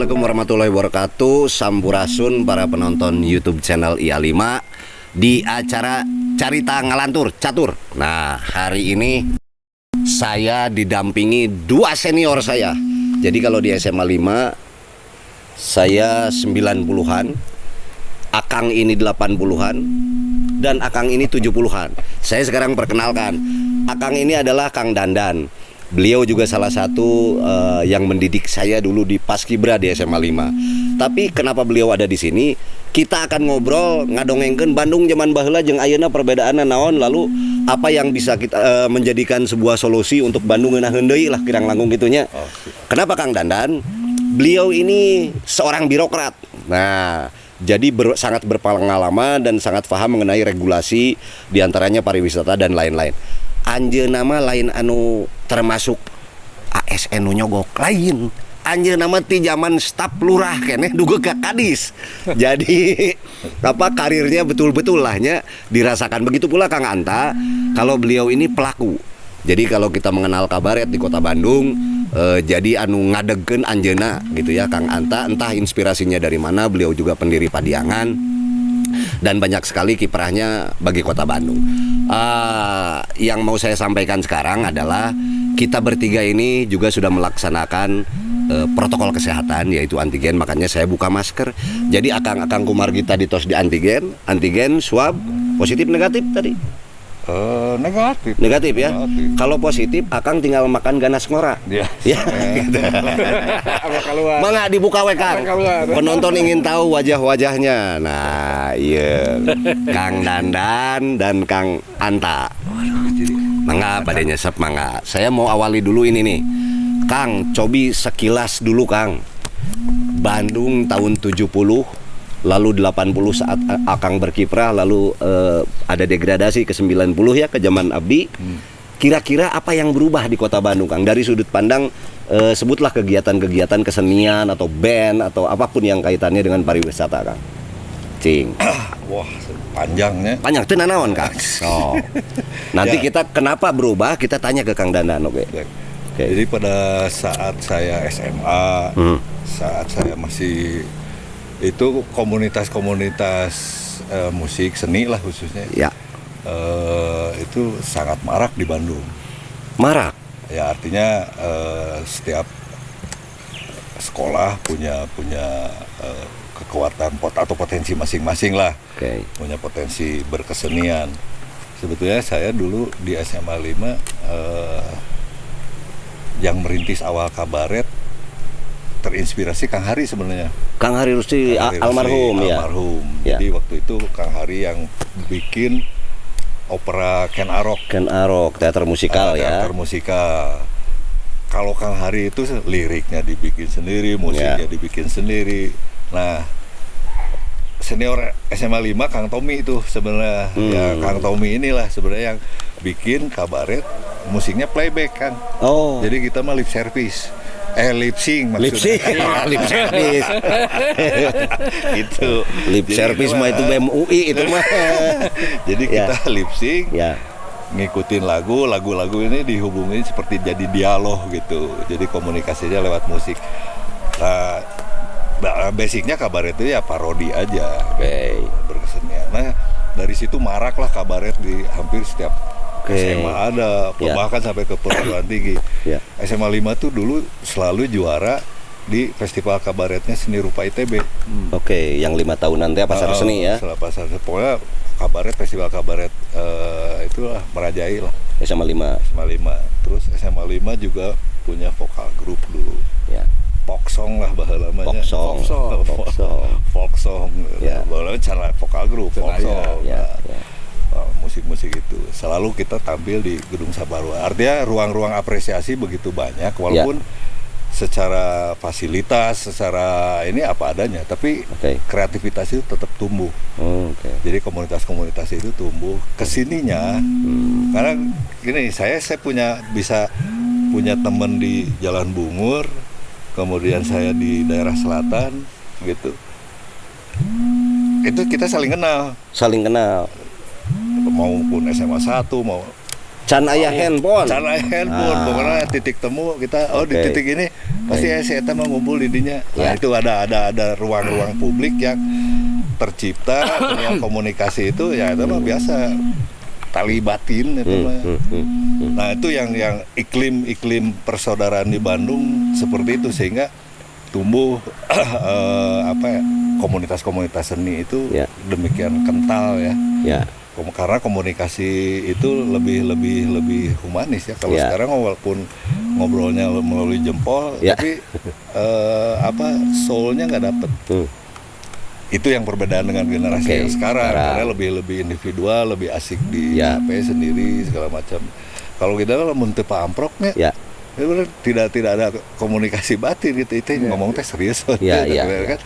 Assalamualaikum warahmatullahi wabarakatuh. Sampurasun para penonton YouTube channel IA5 di acara Carita Ngalantur Catur. Nah, hari ini saya didampingi dua senior saya. Jadi kalau di SMA 5 saya 90-an, Akang ini 80-an, dan Akang ini 70-an. Saya sekarang perkenalkan, Akang ini adalah Kang Dandan. Beliau juga salah satu yang mendidik saya dulu di Paskibra di SMA 5. Tapi kenapa beliau ada di sini? Kita akan ngobrol ngadongengkeun Bandung zaman baheula jeung ayeuna perbedaanna naon, lalu apa yang bisa kita menjadikan sebuah solusi untuk Bandung ngeunaheun deui lah kirang langkung gitunya. Kenapa Kang Dandan? Beliau ini seorang birokrat. Nah, jadi sangat berpengalaman dan sangat paham mengenai regulasi diantaranya pariwisata dan lain-lain. Anjeunna mah lain anu termasuk ASN nu nyogok, lain anjeunna mah ti zaman staf lurah keneh duga ka kadis. Jadi karirnya betul-betul lahnya dirasakan. Begitu pula Kang Anta, kalau beliau ini pelaku. Jadi kalau kita mengenal kabaret di Kota Bandung, jadi anu ngadegkeun anjeunna gitu ya Kang Anta, entah inspirasinya dari mana. Beliau juga pendiri Padiangan dan banyak sekali kiprahnya bagi Kota Bandung. Yang mau saya sampaikan sekarang adalah kita bertiga ini juga sudah melaksanakan protokol kesehatan yaitu antigen, makanya saya buka masker. Jadi Akang Kumargita ditos di antigen swab positif negatif tadi. Negatif ya. Kalau positif Akang tinggal makan ganas ngora. Ya. Mangga dibuka we Kang. Penonton ingin tahu wajah-wajahnya. Nah, iya. Kang Dandan dan Kang Anta. Mangga pada nyesep mangga. Saya mau awali dulu ini nih. Kang, cobi sekilas dulu Kang. Bandung tahun 70 lalu 80 saat Akang berkiprah, lalu ada degradasi ke 90 ya ke zaman Abdi. Kira-kira apa yang berubah di Kota Bandung Kang? Dari sudut pandang sebutlah kegiatan-kegiatan kesenian atau band atau apapun yang kaitannya dengan pariwisata Kang. Cing. Wah, panjangnya. Panjang teu nanaon Kang. So. Nanti kita kenapa berubah kita tanya ke Kang Dandan, oke. Jadi pada saat saya SMA, saat saya masih itu komunitas-komunitas musik seni lah khususnya ya. Itu sangat marak di Bandung. Marak? Ya artinya setiap sekolah punya kekuatan atau potensi masing-masing lah. Punya potensi berkesenian. Sebetulnya saya dulu di SMA 5 yang merintis awal kabaret terinspirasi Kang Hari sebenarnya. Kang Hari Rusdi almarhum ya. Almarhum. Jadi waktu itu Kang Hari yang bikin opera Ken Arok. Ken Arok, teater musikal ya. Teater musikal. Kalau Kang Hari itu liriknya dibikin sendiri, musiknya dibikin sendiri. Nah, senior SMA 5 Kang Tommy itu sebenarnya. Ya Kang Tommy inilah sebenarnya yang bikin kabaret musiknya playback Kang. Oh. Jadi kita mah lip service. Lip sync maksudnya. Lip service. Gitu. Lip service mah itu BMUI itu mah. Jadi kita lip sync. Ya. Ngikutin lagu ini dihubungin seperti jadi dialog gitu. Jadi komunikasinya lewat musik. Nah, basicnya kabaret itu ya parodi aja. Berkesenian. Nah, dari situ maraklah kabaret di hampir setiap SMA ada, bahkan sampai ke perguruan tinggi. SMA 5 tuh dulu selalu juara di festival kabaretnya Seni Rupa ITB. Yang 5 tahunan teh pasar seni ya. Setelah pasar pokoknya kabaret, festival kabaret itulah merajai lah. SMA 5. Terus SMA 5 juga punya vokal grup dulu. Ya. Folk song lah bahasa lamanya. Folk song. Bahasa cara vokal grup folk song. Musik-musik itu selalu kita tampil di Gedung Saparua. Artinya ruang-ruang apresiasi begitu banyak, walaupun secara fasilitas, secara ini apa adanya, tapi kreativitas itu tetap tumbuh. Jadi komunitas-komunitas itu tumbuh kesininya. Karena gini, saya bisa punya teman di Jalan Bungur, kemudian saya di daerah selatan, gitu. Itu kita saling kenal. Maupun SMA 1 Can aya handphone. Can aya handphone. Pokoknya titik temu kita di titik ini pasti saya mau ngumpul di dinya. Nah, itu ada ruang-ruang publik yang tercipta dengan komunikasi itu ya itu mah biasa tali batin itu mah. Nah, itu yang iklim persaudaraan di Bandung seperti itu sehingga tumbuh komunitas-komunitas seni itu demikian kental ya. Karena komunikasi itu lebih humanis ya. Kalau sekarang walaupun ngobrolnya melalui jempol, tapi soulnya nggak dapet. Itu yang perbedaan dengan generasi yang sekarang. Karena lebih individual, lebih asik di HP sendiri segala macam. Kalau kita kalau muntepa amproknya, tidak ada komunikasi batin gitu. Itu ngomong teh serius. Kan?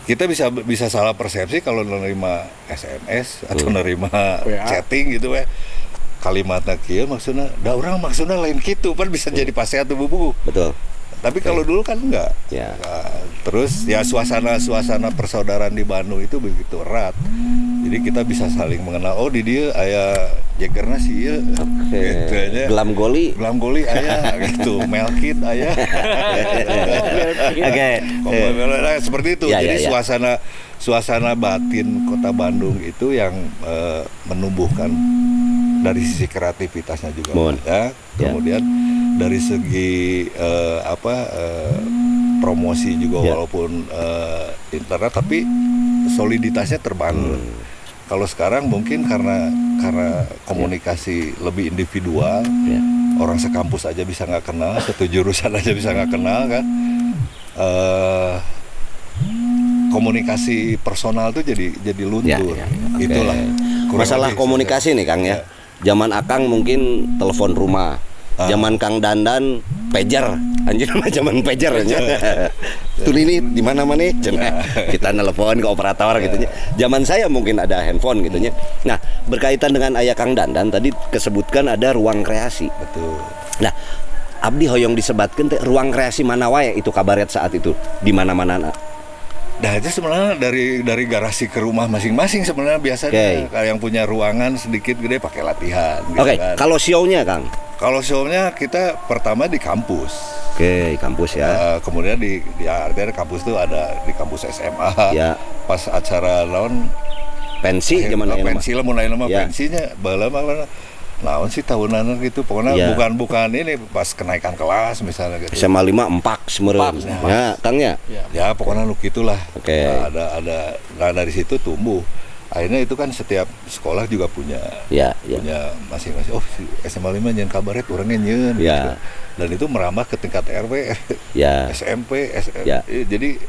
Kita bisa salah persepsi kalau nerima SMS atau nerima chatting gitu ya. Kalimatnya kieu maksudnya, maksudnya lain gitu kan bisa jadi pasea atau bubu. Betul. Tapi kalau dulu kan enggak. Nah, terus ya suasana persaudaraan di Bandung itu begitu erat. Jadi kita bisa saling mengenal. Oh di dia aya Jagerna sih ya. Gitu aja. Gelam goli aya gitu. Melkit aya. Seperti itu. Jadi suasana batin Kota Bandung itu yang menumbuhkan dari sisi kreativitasnya juga ada. Kemudian dari segi promosi juga walaupun internet tapi soliditasnya terbangun. Kalau sekarang mungkin karena komunikasi lebih individual, orang sekampus aja bisa nggak kenal, satu jurusan aja bisa nggak kenal kan. Komunikasi personal tuh jadi luntur. Itulah. Masalah komunikasi nih Kang ya. Zaman Akang mungkin telepon rumah. Zaman Kang Dandan pager, anjir zaman pager aja. Tuh ini di mana-mana kita nelpon ke operator gitu nya. Zaman saya mungkin ada handphone gitu nya. Nah, berkaitan dengan ayah Kang Dandan tadi kesebutkan ada ruang kreasi. Betul. Nah, abdi hoyong disebatkeun teh ruang kreasi mana wae itu kabaret saat itu di mana-mana. Nah itu sebenarnya dari garasi ke rumah masing-masing sebenarnya biasanya kalau yang punya ruangan sedikit gede pakai latihan. Gitu kan. Kalau show-nya Kang? Kalau show-nya kita pertama di kampus. Kampus ya. Kemudian artinya kampus itu ada di kampus SMA. Ya. Pas acara pensi zaman pensi lah mulai nama pensinya baheula naon sih tahunan gitu pokoknya bukan ini pas kenaikan kelas misalnya gitu. SMA 5 empak semeureun. Ya, Kang ya. Ya pokoknya lu gitulah. Nah, ada dari situ tumbuh. Akhirnya itu kan setiap sekolah juga punya masing-masing. Oh, SMA 5 nyeun kabaret urangnya nyeun. Gitu. Dan itu merambah ke tingkat RW, SMP, jadi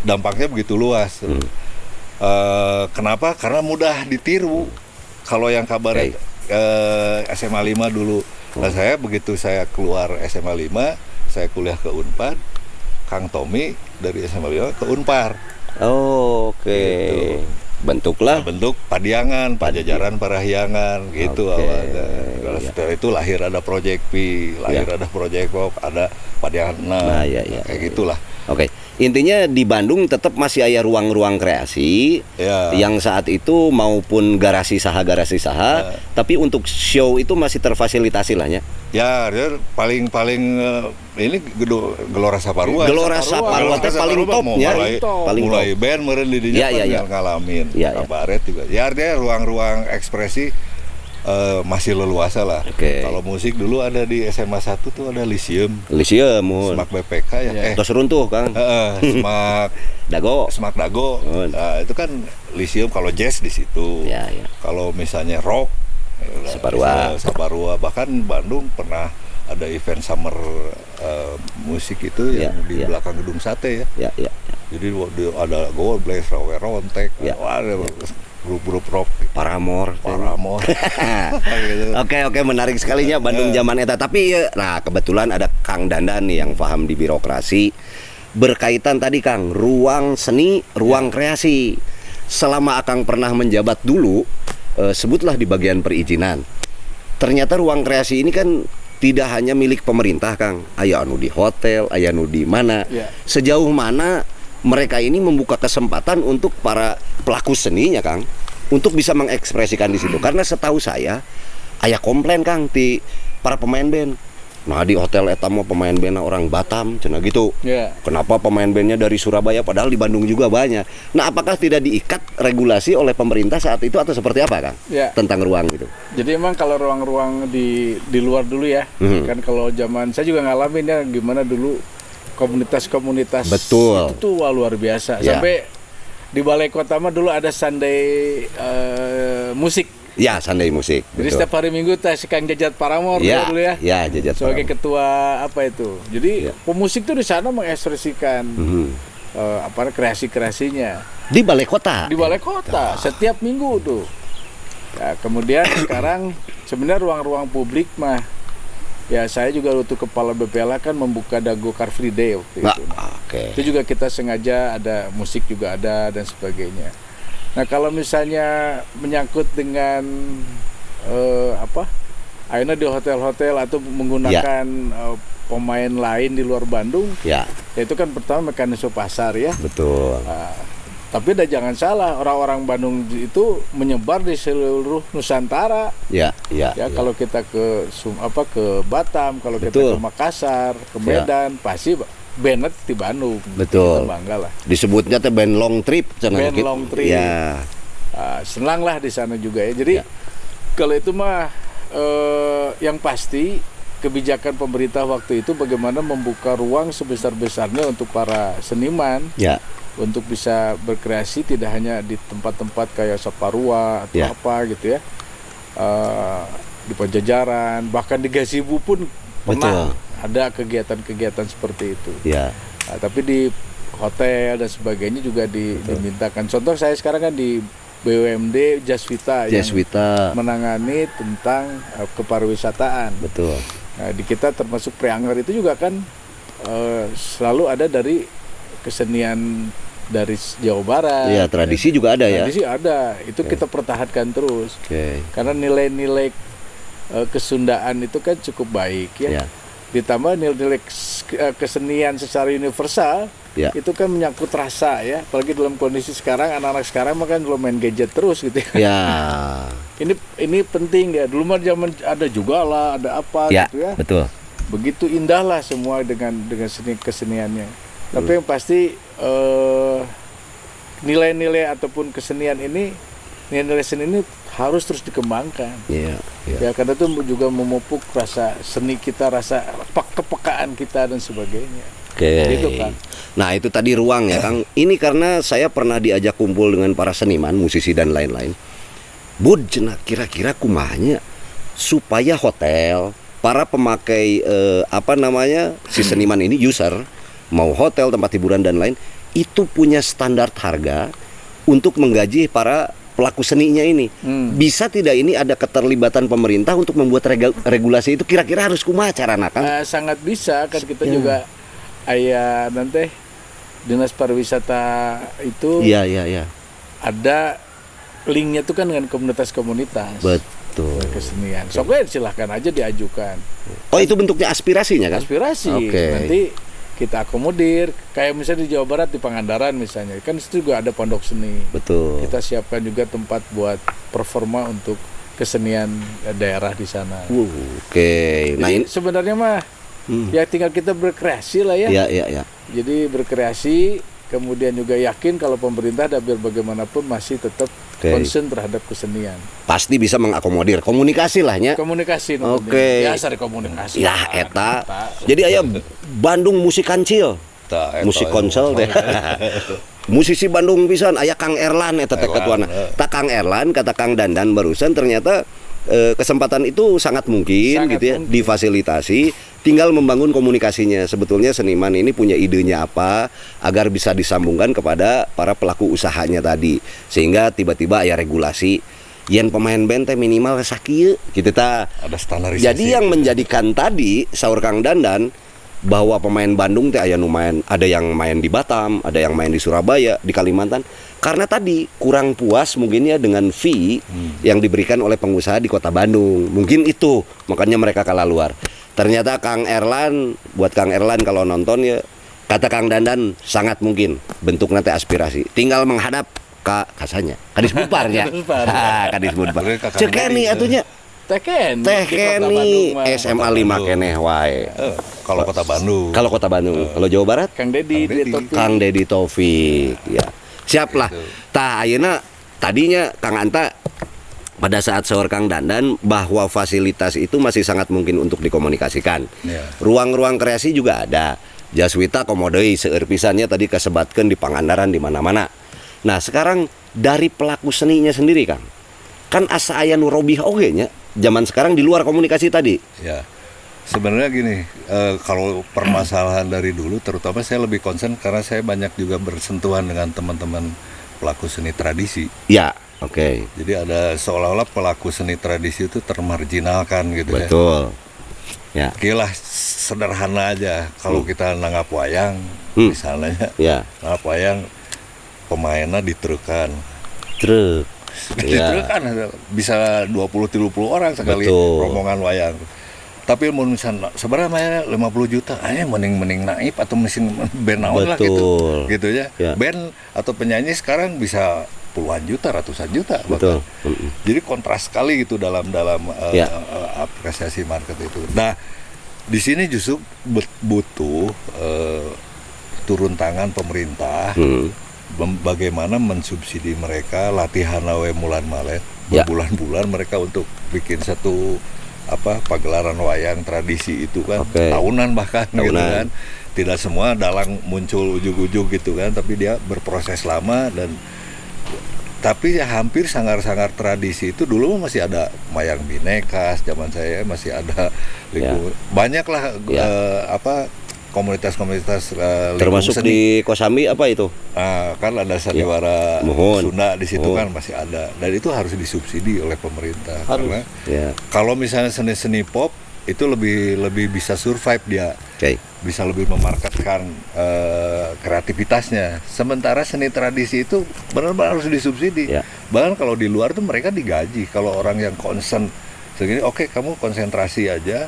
dampaknya begitu luas. Kenapa? Karena mudah ditiru. Kalau yang kabaret SMA 5 dulu. Nah saya begitu saya keluar SMA 5, saya kuliah ke Unpad, Kang Tommy dari SMA 5 ke Unpar. Gitu. Bentuk Padiangan, Pajajaran Parahyangan gitu awalnya. Setelah itu lahir ada Project P, ada Project Pop, ada Padiangan. Kayak gitulah. Intinya di Bandung tetap masih ada ruang-ruang kreasi yang saat itu maupun garasi saha tapi untuk show itu masih terfasilitasi lah ya. Ya, paling ini Gelora Saparua. Gelora Saparua teh paling topnya, mulai band meureun di dinya ngalamin. Kabaret juga. Ya artinya ruang-ruang ekspresi masih leluasa lah. Kalau musik dulu ada di SMA 1 tuh ada Lyceum, Semak BPK ya. Tos runtuh Kang. Semak Dago. Nah, itu kan Lyceum. Kalau jazz di situ. Kalau misalnya rock Saparua. Bahkan Bandung pernah ada event summer musik itu yang di belakang gedung sate ya. Jadi ada Gold Blaze, Rawe Rontek, ada grup-grup rock, Paramore. Oke, menarik sekalinya Bandung zaman eta. Tapi nah kebetulan ada Kang Dandan nih yang paham di birokrasi. Berkaitan tadi Kang, ruang seni, ruang kreasi. Selama Akang pernah menjabat dulu, sebutlah di bagian perizinan. Ternyata ruang kreasi ini kan tidak hanya milik pemerintah Kang. Aya anu di hotel, aya anu di mana. Sejauh mana mereka ini membuka kesempatan untuk para pelaku seninya Kang untuk bisa mengekspresikan di situ. Karena setahu saya aya komplain Kang ti para pemain band. Nah di hotel eta mah pemain bandnya orang Batam cenah gitu. Kenapa pemain bandnya dari Surabaya padahal di Bandung juga banyak. Nah apakah tidak diikat regulasi oleh pemerintah saat itu atau seperti apa Kang? Tentang ruang gitu. Jadi emang kalau ruang-ruang di luar dulu ya. Kan kalau zaman saya juga ngalamin ya gimana dulu komunitas-komunitas betul. Itu tuh luar biasa. Sampai di Balai Kota mah dulu ada Sunday musik. Ya, Sunday musik. Jadi setiap hari Minggu si Kang Jajat Paramor dulu ya. Ya, Jajat sebagai Paramor. ketua apa itu. Jadi pemusik tuh di sana mengekspresikan kreasi-kreasinya. Di Balai Kota. Di Balai Kota setiap minggu tuh. Ya, kemudian sekarang sebenarnya ruang-ruang publik mah ya saya juga untuk kepala BPLA kan membuka Dago Car Free Day waktu itu. Itu juga kita sengaja ada musik juga ada dan sebagainya. Nah kalau misalnya menyangkut dengan akhirnya di hotel-hotel atau menggunakan pemain lain di luar Bandung, ya itu kan pertama mekanisme pasar ya. Betul. Tapi jangan salah, orang-orang Bandung itu menyebar di seluruh Nusantara. Ya. Kalau kita ke Batam, kalau kita ke Makassar, ke Medan, pasti band di Bandung. Betul. Kita bangga lah. Disebutnya teh band long trip. Band long trip. Ya. Senang lah di sana juga ya. Jadi kalau itu mah yang pasti kebijakan pemerintah waktu itu bagaimana membuka ruang sebesar-besarnya untuk para seniman. Ya. Untuk bisa berkreasi tidak hanya di tempat-tempat kayak Saparua atau apa gitu ya. Di Pajajaran, bahkan di Gazebo pun pernah ada kegiatan-kegiatan seperti itu. Ya. Tapi di hotel dan sebagainya juga dimintakan. Contoh saya sekarang kan di BUMD Jaswita yang menangani tentang kepariwisataan. Betul. Nah, di kita termasuk Preanger itu juga kan selalu ada dari kesenian dari Jawa Barat. Iya, tradisi juga ada ya. Tradisi ada. Itu kita pertahankan terus. Karena nilai-nilai kesundaan itu kan cukup baik ya. Ditambah nilai-nilai kesenian secara universal itu kan menyangkut rasa ya, apalagi dalam kondisi sekarang anak-anak sekarang makan belum main gadget terus gitu ya. Ini penting ya, dulu mah zaman ada juga lah, ada apa gitu ya. Betul. Begitu indah lah semua dengan seni keseniannya. Tapi yang pasti nilai-nilai ataupun kesenian ini, nilai-nilai seni ini harus terus dikembangkan. Ya karena itu juga memupuk rasa seni kita, rasa kepekaan kita dan sebagainya. Gitu, Kang. Nah itu tadi ruang ya Kang. Ini karena saya pernah diajak kumpul dengan para seniman, musisi dan lain-lain. Bud, kira-kira kumanya supaya hotel, para pemakai si seniman ini, user, mau hotel, tempat hiburan dan lain, itu punya standar harga untuk menggaji para pelaku seninya ini. Bisa tidak ini ada keterlibatan pemerintah untuk membuat regulasi itu, kira-kira harus kumaha carana Kang? Sangat bisa, kan kita juga nanti Dinas Pariwisata itu ada linknya tuh kan dengan komunitas-komunitas. Betul. Kesenian. Soalnya silahkan aja diajukan. Oh itu bentuknya aspirasinya kan? Aspirasi. Nanti kita akomodir, kayak misalnya di Jawa Barat di Pangandaran misalnya, kan itu juga ada pondok seni. Betul. Kita siapkan juga tempat buat performa untuk kesenian daerah di sana. Nah ini sebenarnya mah ya tinggal kita berkreasi lah ya. Iya. Jadi berkreasi, kemudian juga yakin kalau pemerintah biar bagaimanapun masih tetap concern terhadap kesenian. Pasti bisa mengakomodir, komunikasi lah ya. Komunikasi. Biasa komunikasi. Ya eta. Jadi aya Bandung musik kancil. Musik konsel deh. Musisi Bandung pisan aya Kang Erlan eta teh ketuana. Tak Kang Erlan kata Kang Dandan barusan ternyata kesempatan itu sangat mungkin gitu ya, difasilitasi, tinggal membangun komunikasinya. Sebetulnya seniman ini punya idenya apa agar bisa disambungkan kepada para pelaku usahanya tadi, sehingga tiba-tiba ya regulasi yen pemain band teh minimal sakieu gitu ta. Ada standarisasi. Jadi yang menjadikan tadi saur Kang Dandan bahwa pemain Bandung teh aya nu main, ada yang main di Batam, ada yang main di Surabaya, di Kalimantan. Karena tadi kurang puas mungkin ya dengan fee yang diberikan oleh pengusaha di Kota Bandung. Mungkin itu makanya mereka kalah luar. Ternyata Kang Erlan, buat Kang Erlan kalau nonton ya, kata Kang Dandan sangat mungkin bentuk nanti aspirasi. Tinggal menghadap ke kasanya. Kadis Budpar ya. Kadis Budpar. Cek nih atunya. Teh Kenny SMA 5 keneh wae. Kalau kota Bandung. Kalau kota Bandung, kalau Jawa Barat Kang Dedi Kang Dedi Taufik ya. Siap lah. Tah ayeuna tadinya Kang Anta pada saat sahur Kang Dandan bahwa fasilitas itu masih sangat mungkin untuk dikomunikasikan. Ruang-ruang kreasi juga ada. Jaswita komodoi seueur pisannya tadi kasebatkeun di Pangandaran di mana-mana. Nah, sekarang dari pelaku seninya sendiri, Kang. Kan asa aya nu robih oge nya. Zaman sekarang di luar komunikasi tadi. Ya. Sebenarnya gini, kalau permasalahan dari dulu terutama saya lebih concern karena saya banyak juga bersentuhan dengan teman-teman pelaku seni tradisi. Ya, oke. Jadi ada seolah-olah pelaku seni tradisi itu termarginalkan gitu. Betul. Ya. Kilah sederhana aja kalau kita nanggap wayang misalnya. Ya. Nanggap wayang pemainnya ditrukan. Truk. Ditrukan bisa 20-30 orang sekali rombongan wayang. Tapi mau misalnya sebenarnya 50 juta, mending naib atau mesin band naon lah gitu ya. Band atau penyanyi sekarang bisa puluhan juta, ratusan juta bahkan. Jadi kontras sekali gitu dalam apresiasi market itu. Nah, di sini justru butuh turun tangan pemerintah. Bagaimana mensubsidi mereka latihan awe mulan malet berbulan-bulan mereka untuk bikin satu pagelaran wayang tradisi itu kan tahunan bahkan gitu kan. Tidak semua dalang muncul ujug-ujug gitu kan, tapi dia berproses lama tapi hampir sangar-sangar tradisi itu dulu masih ada Mayang Bineka zaman saya masih ada banyaklah komunitas-komunitas termasuk di Kosambi apa itu? Kan ada sandiwara Sunda di situ kan masih ada dan itu harus disubsidi oleh pemerintah karena kalau misalnya seni-seni pop itu lebih bisa survive dia, bisa lebih memarketkan kreativitasnya. Sementara seni tradisi itu benar-benar harus disubsidi. Bahkan kalau di luar tuh mereka digaji. Kalau orang yang concern segini, oke, kamu konsentrasi aja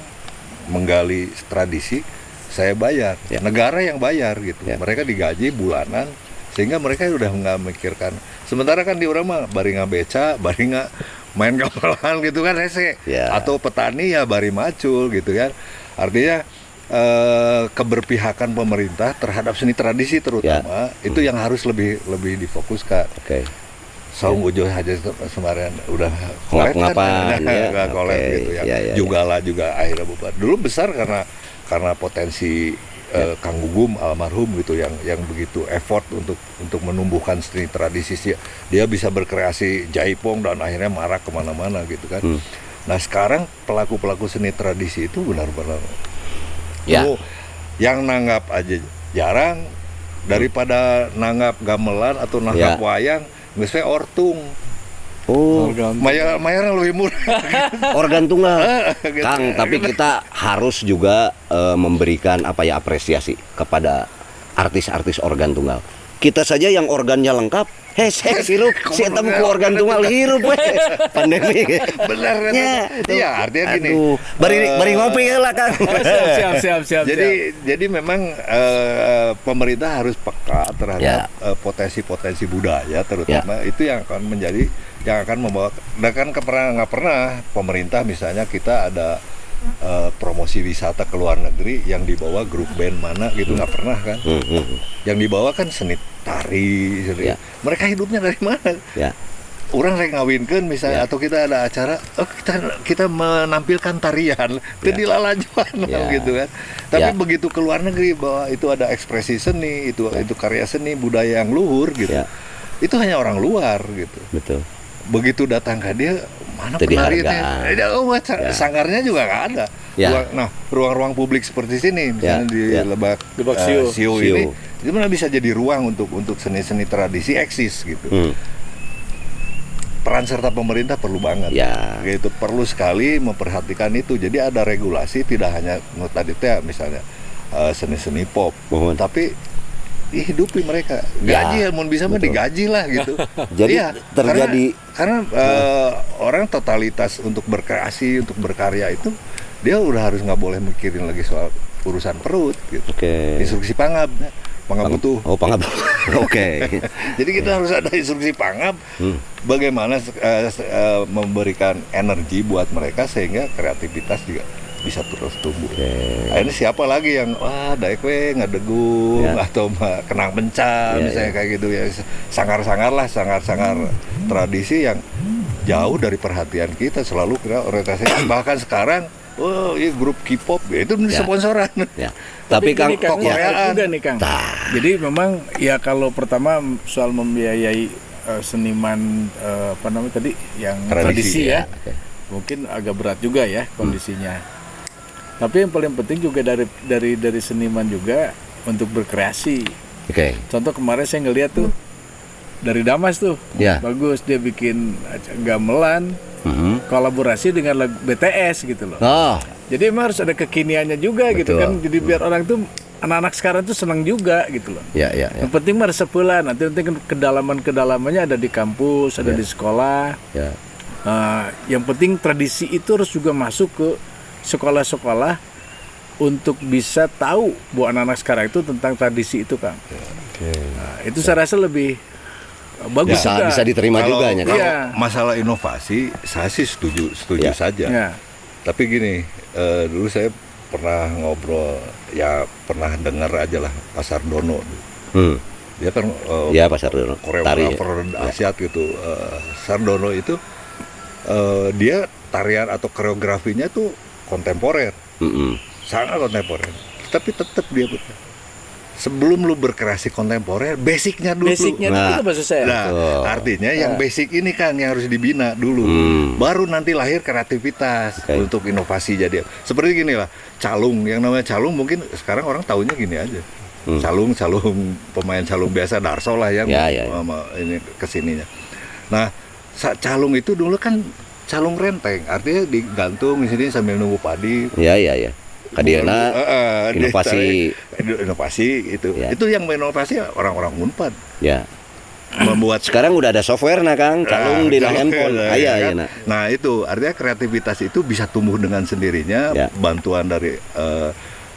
menggali tradisi. Saya bayar, negara yang bayar gitu. Mereka digaji bulanan, sehingga mereka udah nggak mikirkan. Sementara kan di orang mah bari ngabeca, bari nggak main gamelan gitu kan hese, atau petani ya bari macul gitu kan. Artinya keberpihakan pemerintah terhadap seni tradisi terutama itu yang harus lebih difokuskan. Saung Ujo aja kemarin udah kolab kan, nggak kolab gitu ya. Juga akhirnya bubar. Dulu besar karena potensi Kang Gugum almarhum gitu yang begitu effort untuk menumbuhkan seni tradisi dia bisa berkreasi jaipong dan akhirnya marak kemana-mana gitu kan. Nah sekarang pelaku seni tradisi itu benar-benar yang nanggap aja jarang daripada nanggap gamelan atau nanggap wayang geus we ortung. Mayar lebih murah. Organ tunggal. Kang, tapi kita harus juga memberikan apresiasi kepada artis-artis organ tunggal. Kita saja yang organnya lengkap, hirup, si temu ku organ tunggal hirup pandemi. Benar kan? Iya, artinya gini. Bari ngopi lah Kang. Siap. Jadi memang pemerintah harus peka terhadap potensi-potensi budaya terutama itu yang akan membawa. Dan kan nggak pernah pemerintah misalnya kita ada promosi wisata ke luar negeri yang dibawa grup band mana gitu, nggak pernah kan. Yang dibawa kan seni tari, mereka hidupnya dari mana? Orang rek ngawinkeun misalnya atau kita ada acara, kita menampilkan tarian, itu dilalajuan gitu kan. Tapi begitu ke luar negeri bahwa itu ada ekspresi seni, itu karya seni budaya yang luhur gitu. Itu hanya orang luar gitu. Betul. Begitu datang ke dia, mana penarinya? Sanggarnya juga nggak ada. Nah, ruang-ruang publik seperti sini, misalnya di Lebak Siu ini, itu mana bisa jadi ruang untuk seni-seni tradisi eksis gitu. Peran serta pemerintah perlu banget. Gitu, perlu sekali memperhatikan itu. Jadi ada regulasi, tidak hanya tadi misalnya seni-seni pop, tapi dihidupi mereka, gaji mau bisa mah digaji lah gitu. Jadi terjadi karena orang totalitas untuk berkreasi, untuk berkarya itu dia udah harus nggak boleh mikirin lagi soal urusan perut gitu. Instruksi pangap Pangabutuh. Oh, Pangabutuh. Oke. Jadi kita harus ada instruksi Pangab bagaimana memberikan energi buat mereka sehingga kreativitas juga bisa terus tumbuh. Ini siapa lagi yang daek we ngadegung atau kenang penca misalnya kayak gitu ya, sangar-sangar tradisi yang jauh dari perhatian kita, selalu kira orientasi bahkan sekarang ini grup K-pop ya, itu sponsoran. Tapi Kang, Kang juga nih Kang. Jadi memang ya kalau pertama soal membiayai seniman apa namanya tadi yang tradisi ya. Mungkin agak berat juga ya kondisinya. Tapi yang paling penting juga dari seniman juga untuk berkreasi. Contoh kemarin saya ngeliat tuh dari Damas tuh, bagus dia bikin gamelan, kolaborasi dengan lagu BTS gitu loh. Jadi emang harus ada kekiniannya juga. Betul. Gitu kan, jadi biar orang tuh anak-anak sekarang tuh senang juga gitu loh. Yang penting mah resep heula, nanti kedalamannya ada di kampus, ada di sekolah. Yang penting tradisi itu harus juga masuk ke sekolah-sekolah untuk bisa tahu bahwa anak-anak sekarang itu tentang tradisi itu, Kang. Nah, itu saya rasa lebih bagus bisa diterima juga ya. Kalau masalah inovasi, saya sih setuju saja. Tapi gini, dulu saya pernah ngobrol, pernah dengar aja lah Pasar Dono. Dia kan Pasar Dono, koreografer Asyat gitu. Pasar Dono itu dia tarian atau koreografinya tuh kontemporer, sangat kontemporer. Tapi tetap dia sebelum lu berkreasi kontemporer, basicnya dulu. Itu maksud saya. Artinya yang basic ini kan yang harus dibina dulu. Baru nanti lahir kreativitas untuk inovasi jadi. Seperti gini lah, calung. Yang namanya calung mungkin sekarang orang taunya gini aja. Calung pemain calung biasa Darso lah yang ini kesininya. Nah, calung itu dulu kan calung renteng, artinya digantung di sini sambil nunggu padi. Kadiana inovasi itu. Itu yang menginovasi orang-orang Unpad. Membuat sekarang udah ada software Kang, calung di handphone. Nah, itu artinya kreativitas itu bisa tumbuh dengan sendirinya, bantuan dari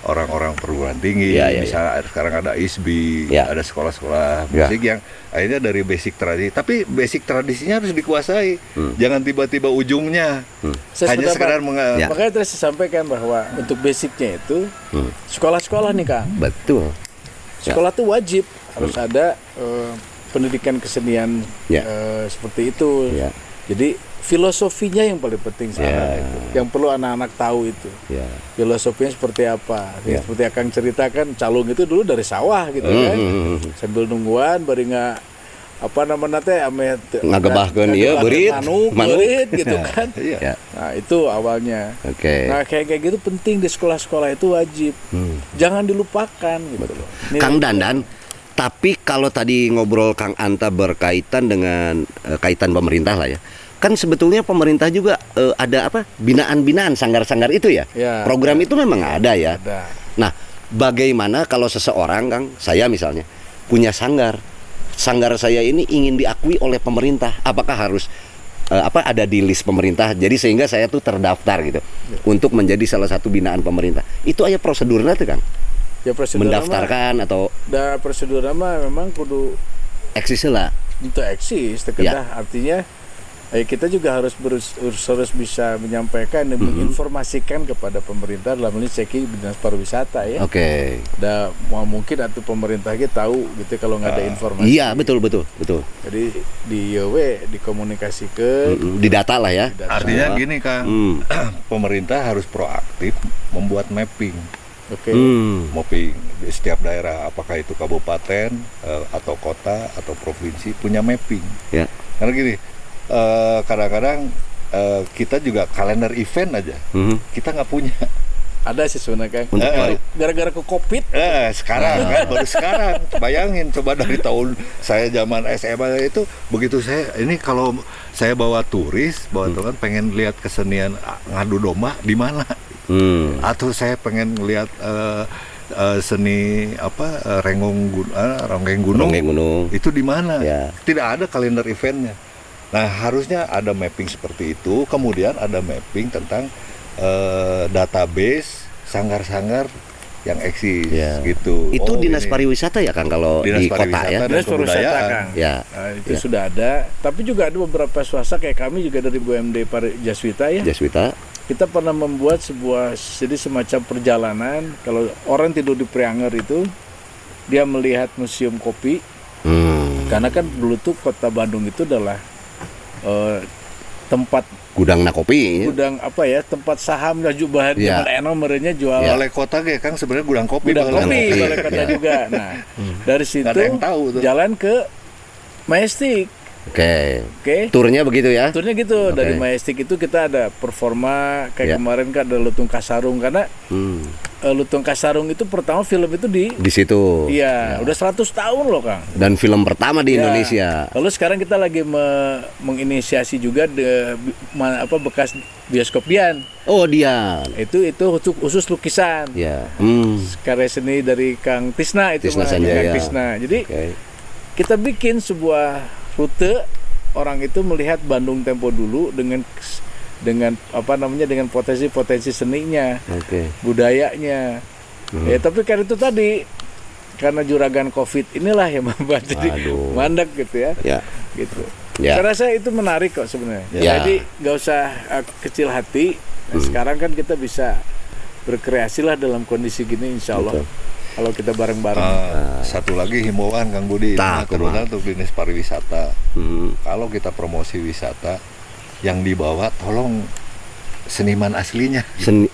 orang-orang perguruan tinggi. Misalnya sekarang ada ISBI, ada sekolah-sekolah musik yang akhirnya dari basic tradisi. Tapi basic tradisinya harus dikuasai. Jangan tiba-tiba ujungnya hanya sekedar makanya terus saya sampaikan bahwa untuk basicnya itu sekolah-sekolah nih Kang. Betul. Sekolah tuh wajib harus ada pendidikan kesenian seperti itu. Jadi filosofinya yang paling penting sekarang yang perlu anak-anak tahu itu. Filosofinya seperti apa? Seperti Akang ceritakan, calung itu dulu dari sawah gitu kan. Sambil nungguan bari ngagebahkeun ieu berit gitu kan. Nah, itu awalnya. Nah, kayak gitu penting di sekolah-sekolah itu wajib. Jangan dilupakan gitu loh. Kang Dandan, tapi kalau tadi ngobrol Kang Anta berkaitan dengan kaitan pemerintah lah ya. Kan sebetulnya pemerintah juga ada binaan-binaan sanggar-sanggar itu ya. Program itu memang ada ya. Nah, bagaimana kalau seseorang, Kang, saya misalnya punya sanggar saya ini ingin diakui oleh pemerintah, apakah harus ada di list pemerintah, jadi sehingga saya tuh terdaftar gitu untuk menjadi salah satu binaan pemerintah. Itu aja prosedurnya tuh, Kang. Mendaftarkan atau prosedur nama memang kudu eksis lah. Itu eksis, artinya kita juga harus bisa menyampaikan dan menginformasikan kepada pemerintah dalam ini ceki dinas pariwisata ya. Mungkin atau pemerintah kita tahu gitu kalau nggak ada informasi. Iya betul. Jadi dikomunikasikan. Di data lah ya. Artinya gini Kang, pemerintah harus proaktif membuat mapping. Mapping di setiap daerah, apakah itu kabupaten atau kota atau provinsi punya mapping. Karena gini. Kadang-kadang kita juga kalender event aja kita nggak punya. Ada sih sebenarnya gara-gara ke COVID sekarang kan baru sekarang. Bayangin coba dari tahun saya zaman SMA itu, begitu saya ini kalau saya bawa teman pengen lihat kesenian ngadu domba di mana, atau saya pengen lihat seni ronggeng gunung itu di mana, tidak ada kalender eventnya. Nah, harusnya ada mapping seperti itu, kemudian ada mapping tentang database sanggar-sanggar yang eksis Ya. gitu. Itu dinas ini pariwisata ya Kang kalau Dinas di kota Pariwisata ya? dan Dinas pariwisata, Kebudayaan. Kang. Ya. Nah, itu sudah ada. Tapi juga ada beberapa swasta kayak kami juga dari BUMD Jaswita ya. Jaswita. Kita pernah membuat sebuah jadi semacam perjalanan. Kalau orang tidur di Prianger itu, dia melihat museum kopi. Karena kan dulu tuh kota Bandung itu adalah tempat Gudang kopi. gudang apa ya, tempat saham dan jubahan Ya. zaman eno merenya jual Balai kota ge Kang sebenarnya gudang kopi. gudang Balai kopi kopi. balai kota Ya. juga. Nah, dari situ Nggak ada yang tahu tuh. jalan ke Majestic. Oke. Oke. Turnya begitu ya? Turnya gitu, Oke. dari Majestic itu kita ada performa kayak Ya. kemarin kan ada Lutung Kasarung, karena Lutung Kasarung itu pertama film itu Di situ. iya, udah 100 tahun loh Kang. Dan film pertama di Ya. Indonesia. Lalu sekarang kita lagi menginisiasi juga bekas bioskop Dian. Oh, dia. Itu khusus lukisan. Ya. Karya seni dari Kang Tisna itu Tisna mah, Sanjaya. Kang Tisna. Jadi Oke. kita bikin sebuah rute orang itu melihat Bandung Tempo dulu dengan dengan potensi seninya, Oke. budayanya. Ya, tapi kan itu tadi karena juragan Covid inilah yang membuat jadi Aduh. mandek gitu ya. Ya. Gitu. Ya. Saya rasa itu menarik kok sebenarnya. Ya. Jadi nggak usah kecil hati. Nah, sekarang kan kita bisa berkreasi lah dalam kondisi gini, insya Allah. Betul. Kalau kita bareng-bareng. Satu lagi himbauan Kang Budi, Tak, kebetulan untuk dinas pariwisata. Hmm. Kalau kita promosi wisata, yang dibawa tolong seniman aslinya.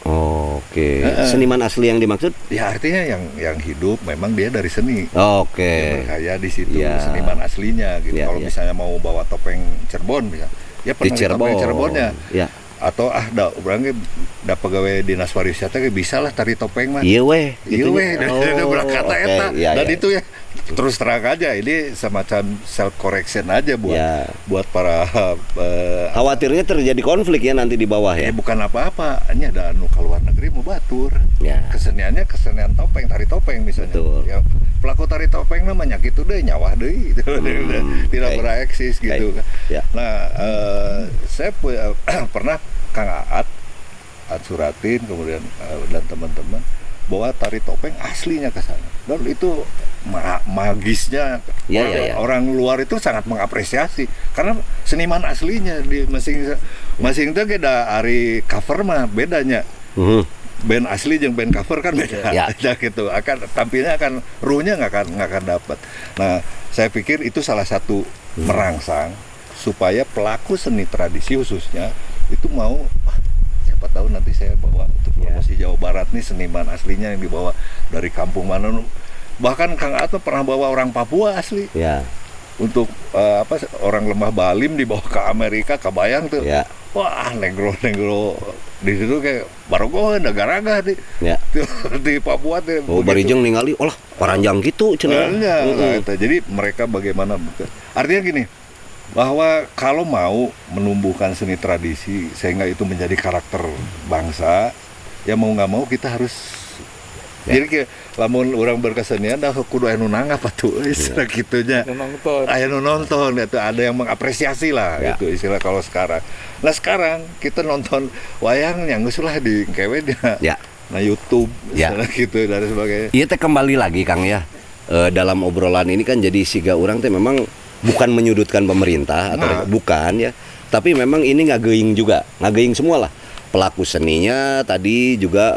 Oke. Seniman asli yang dimaksud? Ya artinya yang hidup memang dia dari seni. Oke. Yang berkarya di situ Ya. seniman aslinya gitu. Ya, Kalau ya. misalnya mau bawa topeng Cirebon bisa. Ya Di pernah Cirebon. topeng Cirebonnya. Ya. Atau orang da pegawai dinas pariwisata ge bisa lah tari topeng mah. Iya weh. Iya weh, dan berangkat oke. eta. Iya, Dan iya. itu ya terus terang aja ini semacam self correction aja buat Ya. para Khawatirnya terjadi konflik ya nanti di bawah ya. bukan apa-apa, ini ada anu ke luar negeri mau batur. Ya. Keseniannya kesenian topeng, tari topeng misalnya. Betul. Ya, pelaku tari topeng namanya gitu deh, nyawah deh gitu. Tidak Oke. bereksis gitu. Ya. Nah, saya pernah Kang Aat Suratin kemudian dan teman-teman bawa tari topeng aslinya ke sana. Dan itu magisnya Ya, ya, ya. orang luar itu sangat mengapresiasi karena seniman aslinya di masing itu ada ari cover mah bedanya. Band asli jeung band cover kan beda Ya. aja gitu. Tampilnya akan ruhnya nggak akan dapat. Nah, saya pikir itu salah satu merangsang supaya pelaku seni tradisi khususnya itu mau siapa tahu nanti saya bawa untuk promosi Jawa Barat nih seniman aslinya yang dibawa dari kampung mana, bahkan Kang Ato pernah bawa orang Papua asli Ya. untuk orang Lembah Balim dibawa ke Amerika, kebayang tuh. Ya. Wah, negro di situ kayak barogoh negara Ya. di Papua tuh. Oh, barijeng ningali olah paranjang gitu cenah. Jadi mereka bagaimana artinya gini, bahwa kalau mau menumbuhkan seni tradisi sehingga itu menjadi karakter bangsa, ya mau nggak mau kita harus jadi kayak lamun orang berkesenian dah kudu aya nu nanggap atuh istilah gitunya. Nonton. Aya nu nonton itu ada yang mengapresiasi lah Ya. itu istilah kalau sekarang. Nah, sekarang kita nonton wayang yang geus lah di kewednya. Ya. Nah, YouTube Ya. misalnya gitu dan sebagainya. Iya teh kembali lagi Kang ya. Dalam obrolan ini kan jadi siga orang teh memang bukan menyudutkan pemerintah atau bukan ya. Tapi memang ini ngageuing juga, ngageuing semua lah. Pelaku seninya tadi juga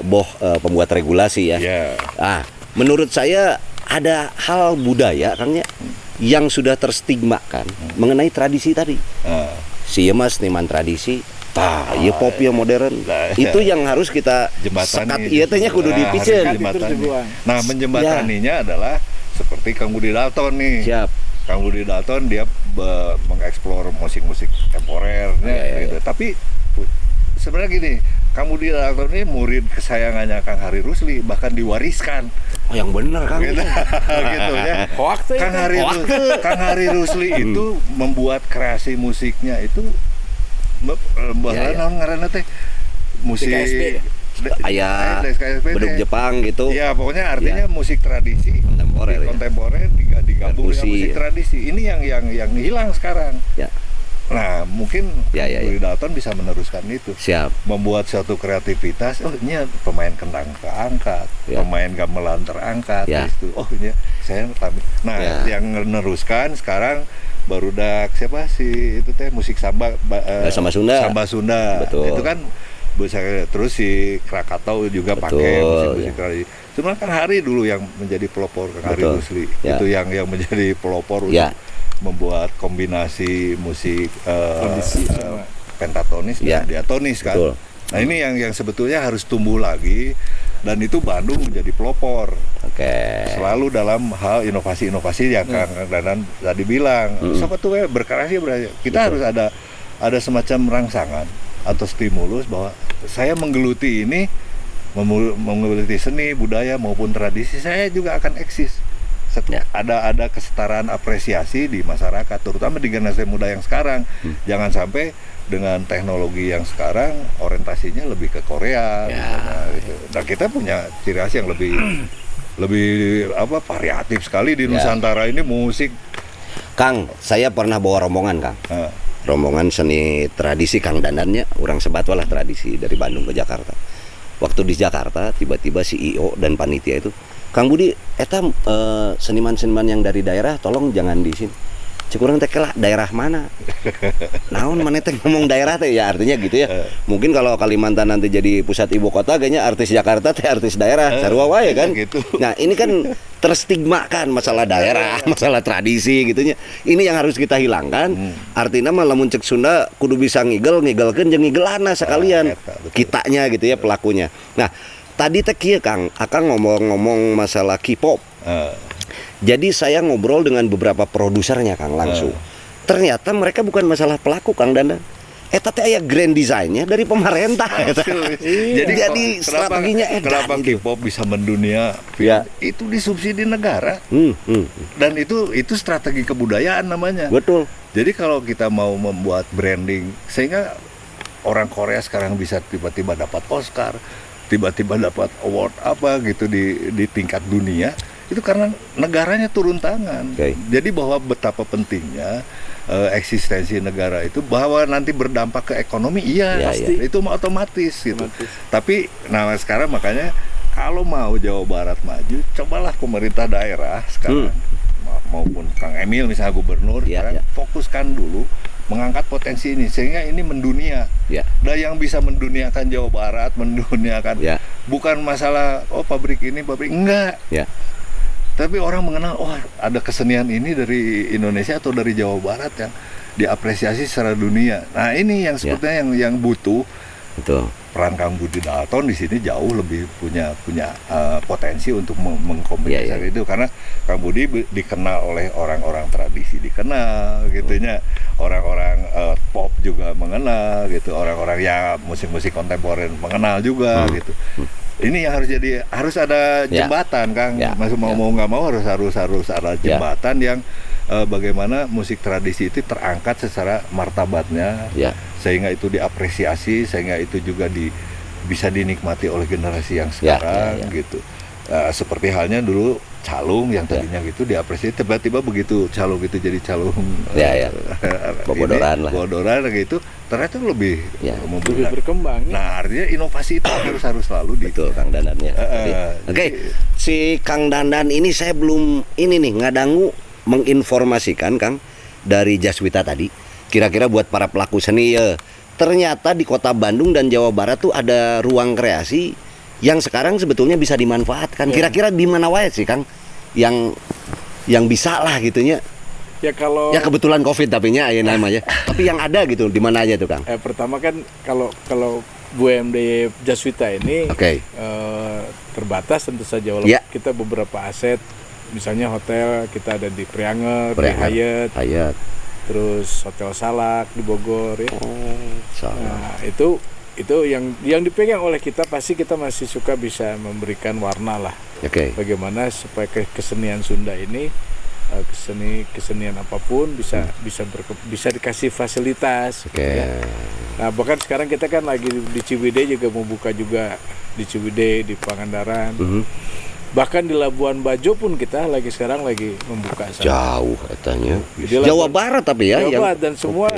pembuat regulasi ya. Ya. Ah, menurut saya ada hal budaya Kang ya yang sudah terstigmakan mengenai tradisi tadi. Si mas seniman tradisi, iya pop yang modern. Itu yang harus kita sekat ieu teh nya kudu dipikeun. Nah, menjembataninya adalah seperti Kang Budi Dalton nih. Siap. Kang Budi Dalton dia mengeksplor musik-musik temporernya gitu. Tapi sebenarnya gini, Kang Budi Dalton ini murid kesayangannya Kang Hari Rusli, bahkan diwariskan. Oh, yang benar Kang. Gitu, gitu ya. Kang Hari Rusli itu membuat kreasi musiknya itu naon ngaranna teh musik Aya beduk Jepang gitu. Ya, pokoknya artinya musik tradisi kontemporer digabung dengan musik tradisi. Ini yang hilang sekarang. Ya. Nah, mungkin Budi Dalton bisa meneruskan itu. Siap. Membuat suatu kreativitas. Oh, ini pemain kendang terangkat, pemain gamelan terangkat. Itu. Oh, ini saya tampil. Nah, yang meneruskan sekarang barudak siapa sih itu teh musik samba Samba Sunda. Betul. Itu kan terus si Krakatau juga pakai musik tradisi. Cuma kan Hari dulu yang menjadi pelopor, Hari Rusli. Itu yang menjadi pelopor untuk membuat kombinasi musik pentatonis dan diatonis kan. Betul. Nah, ini yang sebetulnya harus tumbuh lagi, dan itu Bandung menjadi pelopor. Selalu dalam hal inovasi-inovasi yang Kang Danan tadi bilang. Siapa tuh berkreasi kita harus ada semacam rangsangan atau stimulus bahwa saya menggeluti ini, menggeluti seni, budaya maupun tradisi, saya juga akan eksis. Ada kesetaraan apresiasi di masyarakat, terutama di generasi muda yang sekarang. Jangan sampai dengan teknologi yang sekarang orientasinya lebih ke Korea gitu. Dan kita punya ciri khas yang lebih variatif sekali di Nusantara ini musik. Kang, saya pernah bawa rombongan, Kang. Rombongan seni tradisi Kang Dandannya, orang sebatwalah tradisi dari Bandung ke Jakarta. Waktu di Jakarta, tiba-tiba CEO dan panitia itu, Kang Budi, eta seniman-seniman yang dari daerah tolong jangan di sini. Cek urang teh lah daerah mana? Naon maneh teh ngomong daerah teh ya artinya gitu ya. Mungkin kalau Kalimantan nanti jadi pusat ibu kota kayaknya artis Jakarta teh artis daerah sarua wae kan. Gitu. Nah, ini kan terstigma kan masalah daerah, masalah tradisi gitunya. Ini yang harus kita hilangkan. Artinya mah lamun cek Sunda kudu bisa ngigelkeun jeung ngigelana sekalian. Kitanya gitu ya pelakunya. Nah, tadi teh kieu Kang, Akang ngomong-ngomong masalah K-pop. Jadi saya ngobrol dengan beberapa produsernya Kang langsung. Ternyata mereka bukan masalah pelaku Kang Dandan. Eta teh aya grand design-nya dari pemerintah. Jadi strateginya kenapa K-pop bisa mendunia? Itu disubsidi negara. Dan itu strategi kebudayaan namanya. Betul. Jadi kalau kita mau membuat branding sehingga orang Korea sekarang bisa tiba-tiba dapat Oscar, tiba-tiba dapat award apa gitu di tingkat dunia, itu karena negaranya turun tangan. Jadi bahwa betapa pentingnya eksistensi negara itu, bahwa nanti berdampak ke ekonomi, pasti. Itu otomatis gitu. Tapi nah sekarang makanya kalau mau Jawa Barat maju, cobalah pemerintah daerah sekarang maupun Kang Emil misalnya gubernur fokuskan dulu mengangkat potensi ini sehingga ini mendunia. Dan yang bisa menduniakan Jawa Barat, menduniakan bukan masalah pabrik ini pabrik enggak. Tapi orang mengenal, ada kesenian ini dari Indonesia atau dari Jawa Barat yang diapresiasi secara dunia. Nah, ini yang sebetulnya yang butuh. Betul. Peran Kang Budi Dalton di sini jauh lebih punya potensi untuk mengkomunikasikan itu, karena Kang Budi dikenal oleh orang-orang tradisi, dikenal gitunya, orang-orang pop juga mengenal gitu, orang-orang musik-musik kontemporer mengenal juga gitu. Ini yang harus ada jembatan Kang. Mau nggak mau harus ada jembatan yang bagaimana musik tradisi itu terangkat secara martabatnya, sehingga itu diapresiasi, sehingga itu juga bisa dinikmati oleh generasi yang sekarang gitu. Seperti halnya dulu calung yang tadinya gitu diapresiasi, tiba-tiba begitu calung itu jadi calung bodoran gitu, ternyata lebih berkembang. Nah, artinya inovasi itu harus selalu betul Kang Dandan ya. Si Kang Dandan ini saya belum ngadangu menginformasikan Kang dari Jaswita tadi. Kira-kira buat para pelaku seni ternyata di Kota Bandung dan Jawa Barat tuh ada ruang kreasi yang sekarang sebetulnya bisa dimanfaatkan. Kira-kira di mana wae sih Kang yang bisa lah gitunya. Ya kebetulan Covid tapi namanya. Tapi yang ada gitu di mana aja tuh Kang? Pertama kan kalau BUMD Jaswita ini terbatas tentu saja, walaupun kita beberapa aset, misalnya hotel kita ada di Prianger, di Hyatt, terus Hotel Salak di Bogor ya. Nah, itu yang dipegang oleh kita, pasti kita masih suka bisa memberikan warna lah. Bagaimana supaya kesenian Sunda ini, kesenian apapun bisa dikasih fasilitas. Nah, bahkan sekarang kita kan lagi di Ciwidey juga membuka juga di Ciwidey, di Pangandaran. Bahkan di Labuan Bajo pun kita sekarang lagi membuka sana. Jauh katanya. Jawa Barat tapi ya. Jawa Barat dan semua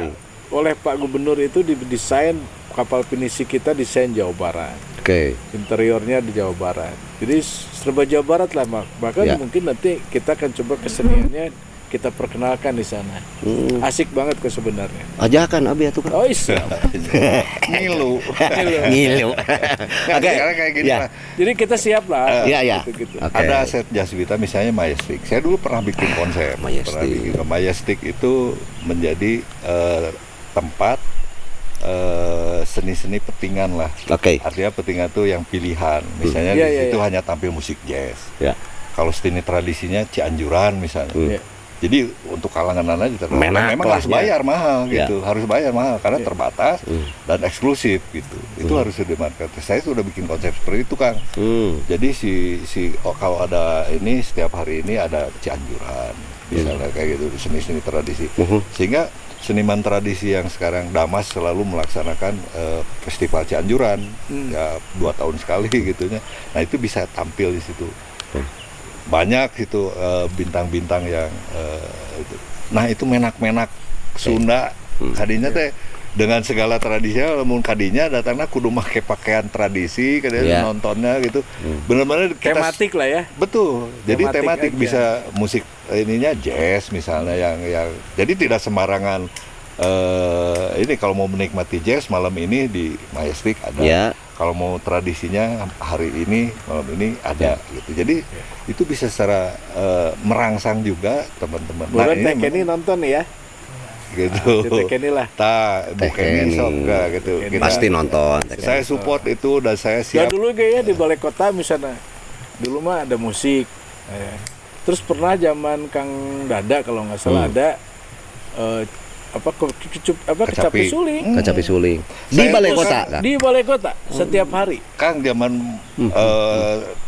oleh Pak Gubernur itu didesain kapal pinisi kita desain Jawa Barat. Oke. Interiornya di Jawa Barat. Jadi serba Jawa Barat lah, bahkan mungkin nanti kita akan coba keseniannya kita perkenalkan di sana. Asik banget kok sebenarnya. Ajakan abi atuh kan. Oh iya. Ngilu. Oke. Kayak gini lah. Jadi kita siap lah. Iya. Gitu. Ada set Jaswita misalnya Majestic. Saya dulu pernah bikin konsep. Majestic itu menjadi tempat seni-seni petingan lah. Oke. Artinya petingan tuh yang pilihan. Misalnya di situ hanya tampil musik jazz. Ya. Kalau seni tradisinya Cianjuran misalnya. Jadi untuk kalangan aja memang harus bayar mahal gitu, harus bayar mahal karena terbatas dan eksklusif gitu. Itu harus dimarket. Saya sudah bikin konsep seperti itu, Kang. Jadi kalau ada ini setiap hari ini ada Cianjuran, misalnya kayak gitu seni-seni tradisi. Sehingga seniman tradisi yang sekarang Damas selalu melaksanakan festival Cianjuran ya 2 tahun sekali gitunya. Nah itu bisa tampil di situ. Banyak itu bintang-bintang yang itu. Nah itu menak-menak Sunda kadinya teh dengan segala tradisinya, namun kadinya datangnya kudu make pakaian tradisi kadang nontonnya gitu. Benar-benar tematik lah ya. Betul. Jadi tematik aja. bisa musik ininya jazz misalnya yang jadi tidak sembarangan. Ini kalau mau menikmati jazz malam ini di Majestic ada. Kalau mau tradisinya hari ini malam ini ada gitu. Jadi itu bisa secara merangsang juga teman-teman. Nah, ini nonton ya. Gitu. Tekeni lah. Bukan sok gitu. Pasti nonton. Saya support itu dan saya siap. Ya dulu kayak di balai kota misalnya. Dulu mah ada musik. Terus pernah zaman Kang Dada kalau nggak salah ada kecapi suling. Kecapi suling. Di balai kota kan? Di balai kota setiap hari. Kang zaman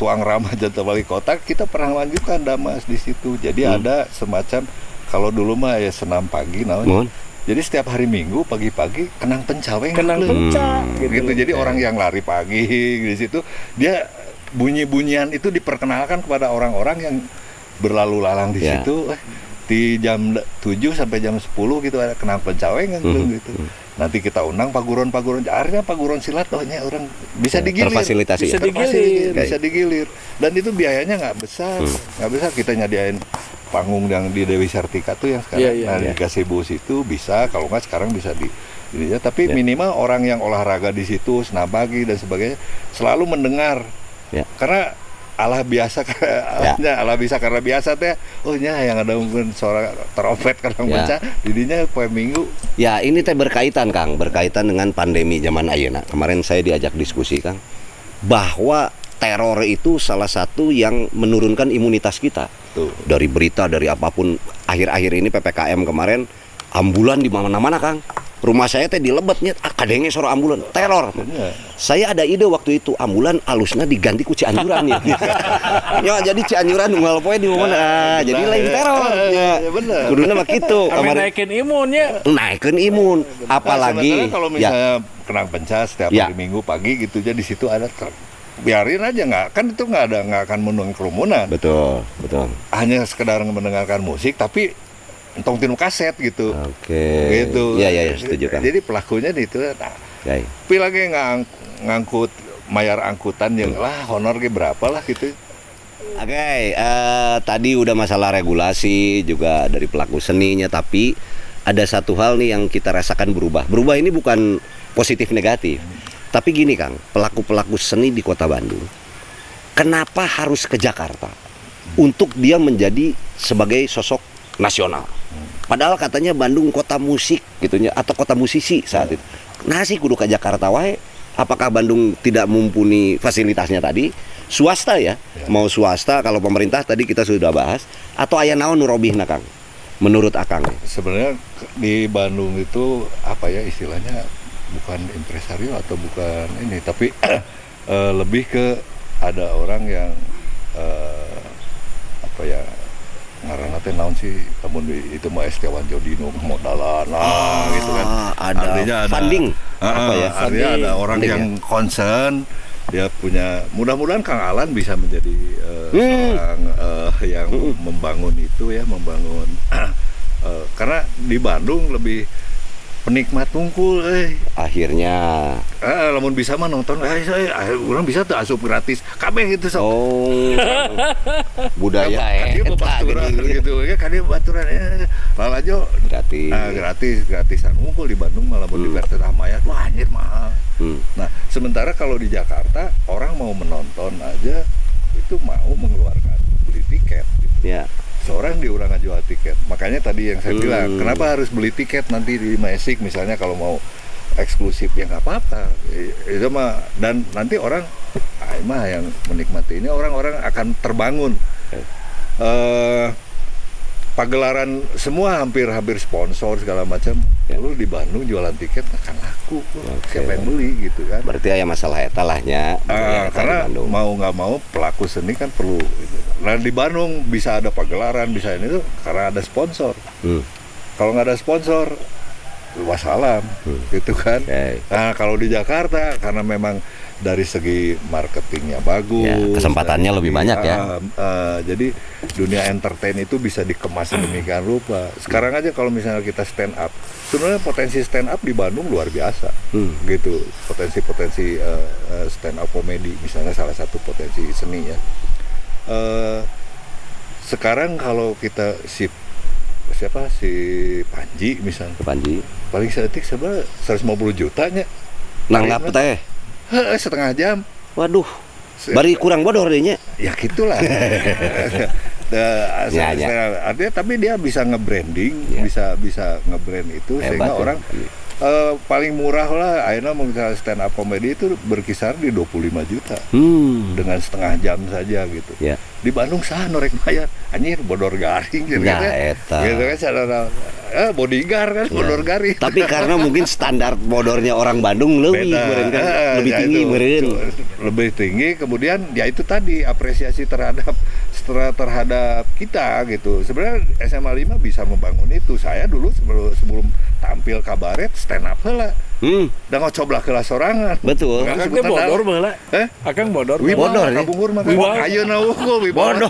tuang ramah Janta Balai Kota kita pernah lanjutkan Damas di situ. Jadi ada semacam kalau dulu mah ya senam pagi namanya. Jadi setiap hari Minggu pagi-pagi kenang pencaweng. Gitu. Jadi orang yang lari pagi di situ dia bunyi-bunyian itu diperkenalkan kepada orang-orang yang berlalu lalang di situ. Di jam 7 sampai jam 10 gitu ada kenang pencawengan gitu. Nanti kita undang paguron-paguron. Akhirnya paguron silat orang bisa digilir. Terfasilitasi. Bisa digilir. Dan itu biayanya nggak besar. Nggak besar kita nyadiain panggung yang di Dewi Sartika tuh yang sekarang di Gazebo situ bisa, kalau nggak sekarang bisa di tapi minimal orang yang olahraga di situ senam pagi dan sebagainya selalu mendengar. Karena Allah biasa Allah bisa karena biasa teh yang ada mungkin suara trompet kadang baca didinya poe minggu. Ya ini teh berkaitan dengan pandemi zaman ayeuna. Kemarin saya diajak diskusi Kang bahwa teror itu salah satu yang menurunkan imunitas kita. Dari berita dari apapun akhir-akhir ini PPKM kemarin ambulan di mana-mana Kang. Rumah saya teh dilebetnya kadenge soro ambulan teror. Saya ada ide waktu itu ambulan alusna diganti ku Cianjuran ya. Ya jadi Cianjuran unggal poe di mana jadi lain teror. Ya bener. Kuduna mah kitu. Naikin imunnya. Naikkeun imun. Apalagi kalau misalnya kenang pencas setiap hari Minggu pagi gitu di situ ada biarin aja itu nggak akan menunggu kerumunan. Betul. Hanya sekedar mendengarkan musik tapi entong tinu kaset gitu. Gitu. Iya, setuju kan. Jadi pelakunya itu tapi lagi ngangkut mayar angkutan yang honor berapa lah gitu. Tadi udah masalah regulasi juga dari pelaku seninya, tapi ada satu hal nih yang kita rasakan berubah. Berubah ini bukan positif negatif. Tapi gini Kang, pelaku-pelaku seni di Kota Bandung, kenapa harus ke Jakarta untuk dia menjadi sebagai sosok nasional? Padahal katanya Bandung kota musik gitunya atau kota musisi saat itu. Nah sih kudu ke Jakarta wae. Apakah Bandung tidak mumpuni fasilitasnya tadi? Swasta ya. Mau swasta kalau pemerintah tadi kita sudah bahas atau aya naon nu robihna Kang? Menurut Akang. Sebenarnya di Bandung itu istilahnya bukan impresario atau bukan ini tapi lebih ke ada orang yang ngaranna teh naon sih kamu itu mah Estewan Jodino modalan gitu kan. Ada funding artinya ada orang yang concern dia punya mudah-mudahan Kang Alan bisa menjadi orang yang membangun itu ya membangun karena di Bandung lebih penikmat tungkul akhirnya lamun bisa mah nonton orang bisa tuh asup gratis kabeh gitu sok. Budaya kan baturan gitu ya kan dia baturan lalajo gratisan tungkul di Bandung malah di Bertet Ramayat wah anjir mahal. Nah sementara kalau di Jakarta orang mau menonton aja itu mau mengeluarkan beli tiket gitu. Ya. Seorang diurang jual tiket. Makanya tadi yang saya bilang, kenapa harus beli tiket nanti di Magic misalnya kalau mau eksklusif ya nggak apa-apa. Itu mah dan nanti orang mah yang menikmati ini orang-orang akan terbangun. Pagelaran semua hampir sponsor segala macam. Lalu di Bandung jualan tiket akan laku. Siapa yang beli gitu kan. Berarti ya masalah etalahnya karena mau nggak mau pelaku seni kan perlu gitu. Nah di Bandung bisa ada pagelaran bisa ini tuh karena ada sponsor. Kalau nggak ada sponsor wassalam gitu kan. Nah kalau di Jakarta karena memang dari segi marketingnya bagus, kesempatannya lebih banyak ya. Jadi dunia entertain itu bisa dikemas sedemikian rupa. Sekarang aja kalau misalnya kita stand up, sebenarnya potensi stand up di Bandung luar biasa, gitu. Potensi stand up komedi misalnya salah satu potensi seni ya. Sekarang kalau kita si Panji misalnya, paling sedetik sebenarnya 150 jutanya. Nanggap teh. Setengah jam. Waduh. Bari kurang bodor dehnya. Ya gitulah. Artinya tapi dia bisa nge-branding, bisa nge-brand itu sehingga orang paling murah lah akhirnya misalnya stand up comedy itu berkisar di 25 juta. Dengan setengah jam saja gitu. Di Bandung sah norek bayar. Anjir bodor garing gitu kan. Gitu kan saudara bodyguard kan bodor garing. Tapi karena mungkin standar bodornya orang Bandung lebih tinggi lebih tinggi kemudian ya itu tadi apresiasi terhadap kita gitu. Sebenarnya SMA 5 bisa membangun itu. Saya dulu sebelum tampil kabaret stand up heula. Da ngocoblah keula sorangan. Betul. Akang teh bodor baheula. Akang bodor. Bodor kabungur mah ayeuna unggul bodor.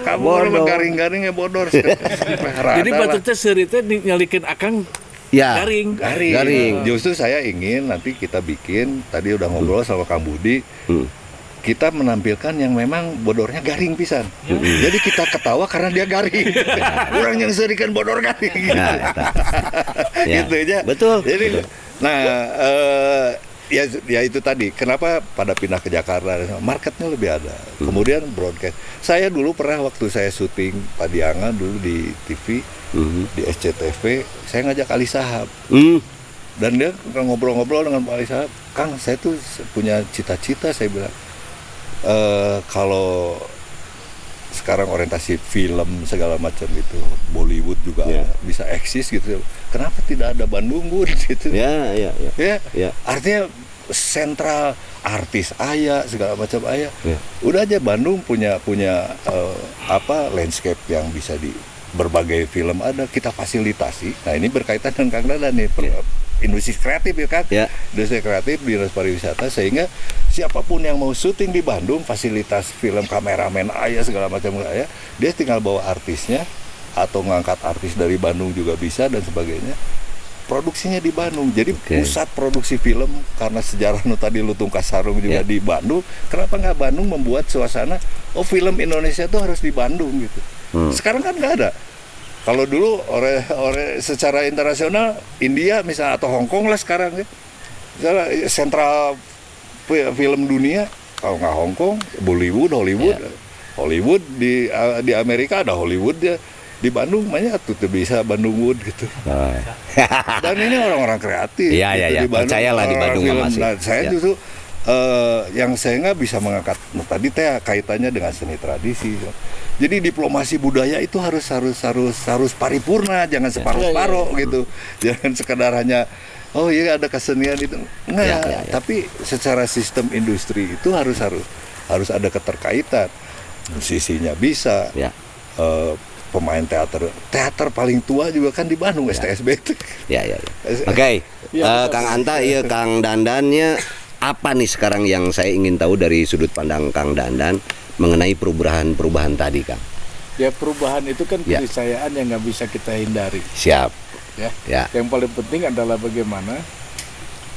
Kabungur mah garing-garingnya bodor. Jadi batur teh seuri teh nyalikeun akang garing. Justru saya ingin nanti kita bikin tadi udah ngobrol sama Kang Budi. Kita menampilkan yang memang bodornya garing pisan. Jadi kita ketawa karena dia garing. Orang yang serikan bodor garing. Gitu aja. Betul. Jadi ya itu tadi. Kenapa pada pindah ke Jakarta? Marketnya lebih ada. Kemudian broadcast. Saya dulu pernah waktu saya syuting Padiangan dulu di TV, di SCTV, saya ngajak Ali Sahab. Dan dia ngobrol-ngobrol dengan Pak Ali Sahab. Kang, saya tuh punya cita-cita, saya bilang. Kalau sekarang orientasi film segala macam itu Bollywood juga bisa eksis gitu. Kenapa tidak ada Bandung gitu? Ya. Artinya sentral artis aya segala macam aya. Udah aja Bandung punya landscape yang bisa di berbagai film ada kita fasilitasi. Nah ini berkaitan dengan Kang Dadan nih. Industri kreatif ya kan, industri kreatif di dinas pariwisata sehingga siapapun yang mau syuting di Bandung fasilitas film kameramen ayah segala macam ayah dia tinggal bawa artisnya atau ngangkat artis dari Bandung juga bisa dan sebagainya produksinya di Bandung jadi pusat produksi film karena sejarah tadi Lutung Kasarung juga di Bandung kenapa nggak Bandung membuat suasana film Indonesia tuh harus di Bandung gitu sekarang kan nggak ada. Kalau dulu secara internasional India misalnya atau Hong Kong lah sekarang ya. Misalnya sentral film dunia kalau nggak Hong Kong, Hollywood di Amerika ada Hollywood ya. Di Bandung banyak tuh bisa Bandungwood gitu. Dan ini orang-orang kreatif. Iya. Percayalah di Bandung masih. Nah, saya justru yang saya nggak bisa mengangkat tadi teh kaitannya dengan seni tradisi. Jadi diplomasi budaya itu harus paripurna, jangan separuh-separuh gitu. Jangan sekedar hanya ada kesenian itu. Enggak, tapi secara sistem industri itu harus ada keterkaitan. Musisinya bisa. Pemain teater paling tua juga kan di Bandung STSB itu. Oke. Kang Anta Kang Dandannya apa nih sekarang yang saya ingin tahu dari sudut pandang Kang Dandan mengenai perubahan tadi, Kang? Ya perubahan itu kan keniscayaan yang nggak bisa kita hindari. Siap. ya. Ya. Yang paling penting adalah bagaimana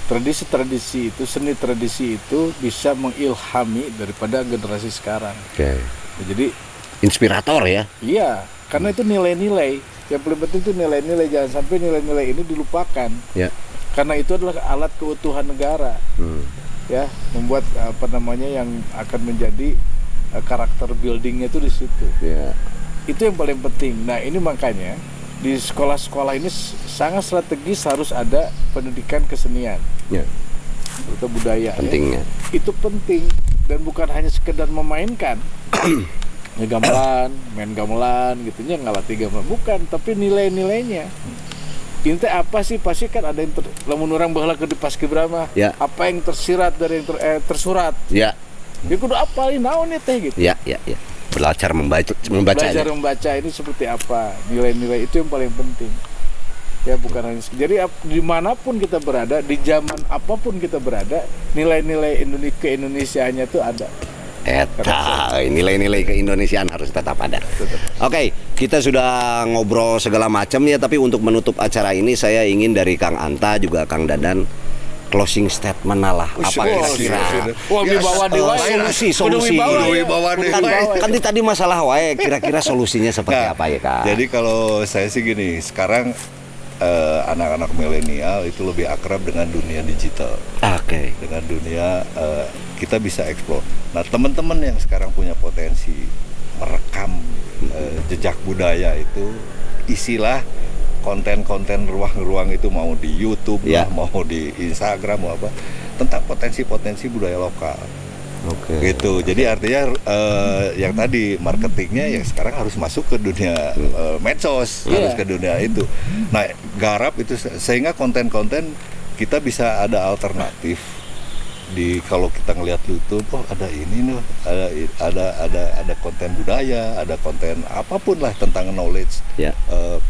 tradisi-tradisi itu, seni tradisi itu bisa mengilhami daripada generasi sekarang. Oke. Jadi Inspirator ya. iya, karena itu nilai-nilai. Yang paling penting itu nilai-nilai, jangan sampai nilai-nilai ini dilupakan. Ya. Karena itu adalah alat keutuhan negara. Ya, membuat yang akan menjadi karakter buildingnya itu di situ. Ya. Itu yang paling penting. Nah, ini makanya di sekolah-sekolah ini sangat strategis harus ada pendidikan kesenian. Ya. Atau budaya. Pentingnya. Ya. Itu penting dan bukan hanya sekedar memainkan. Gamelan, main gamelan gitunya, ngelatih gamelan, bukan, tapi nilai-nilainya. Inti apa sih? Pasti kan ada yang lamun orang baheula ke di paskibraka. Ya. Apa yang tersirat dari yang tersurat. Ya. Ya kudu apalin naon teh gitu. Ya. Belajar membaca. Belajar membaca ini seperti apa, nilai-nilai itu yang paling penting. Ya bukan hanya jadi dimanapun kita berada, di zaman apapun kita berada, nilai-nilai keindonesiaannya itu ada. Nilai-nilai keindonesiaan harus tetap ada. Oke, kita sudah ngobrol segala macam ya, tapi untuk menutup acara ini saya ingin dari Kang Anta juga Kang Dadan closing statement lah. Apa kira-kira? Wah, wibawa dewa. Solusi. Wibawa dewa. Kan tadi masalah wae, kira-kira solusinya seperti apa ya, Kak? Jadi kalau saya sih gini, sekarang anak-anak milenial itu lebih akrab dengan dunia digital. Oke. Dengan dunia kita bisa eksplor. Nah, teman-teman yang sekarang punya potensi merekam jejak budaya itu, isilah konten-konten ruang-ruang itu, mau di YouTube lah, mau di Instagram, mau apa, tentang potensi-potensi budaya lokal. Oke. Gitu. Jadi artinya yang tadi marketingnya yang sekarang harus masuk ke dunia medsos, harus ke dunia itu. Nah, garap itu sehingga konten-konten kita bisa ada alternatif. Kalau kita ngelihat YouTube, oh ada ini nih, ada konten budaya, ada konten apapun lah tentang knowledge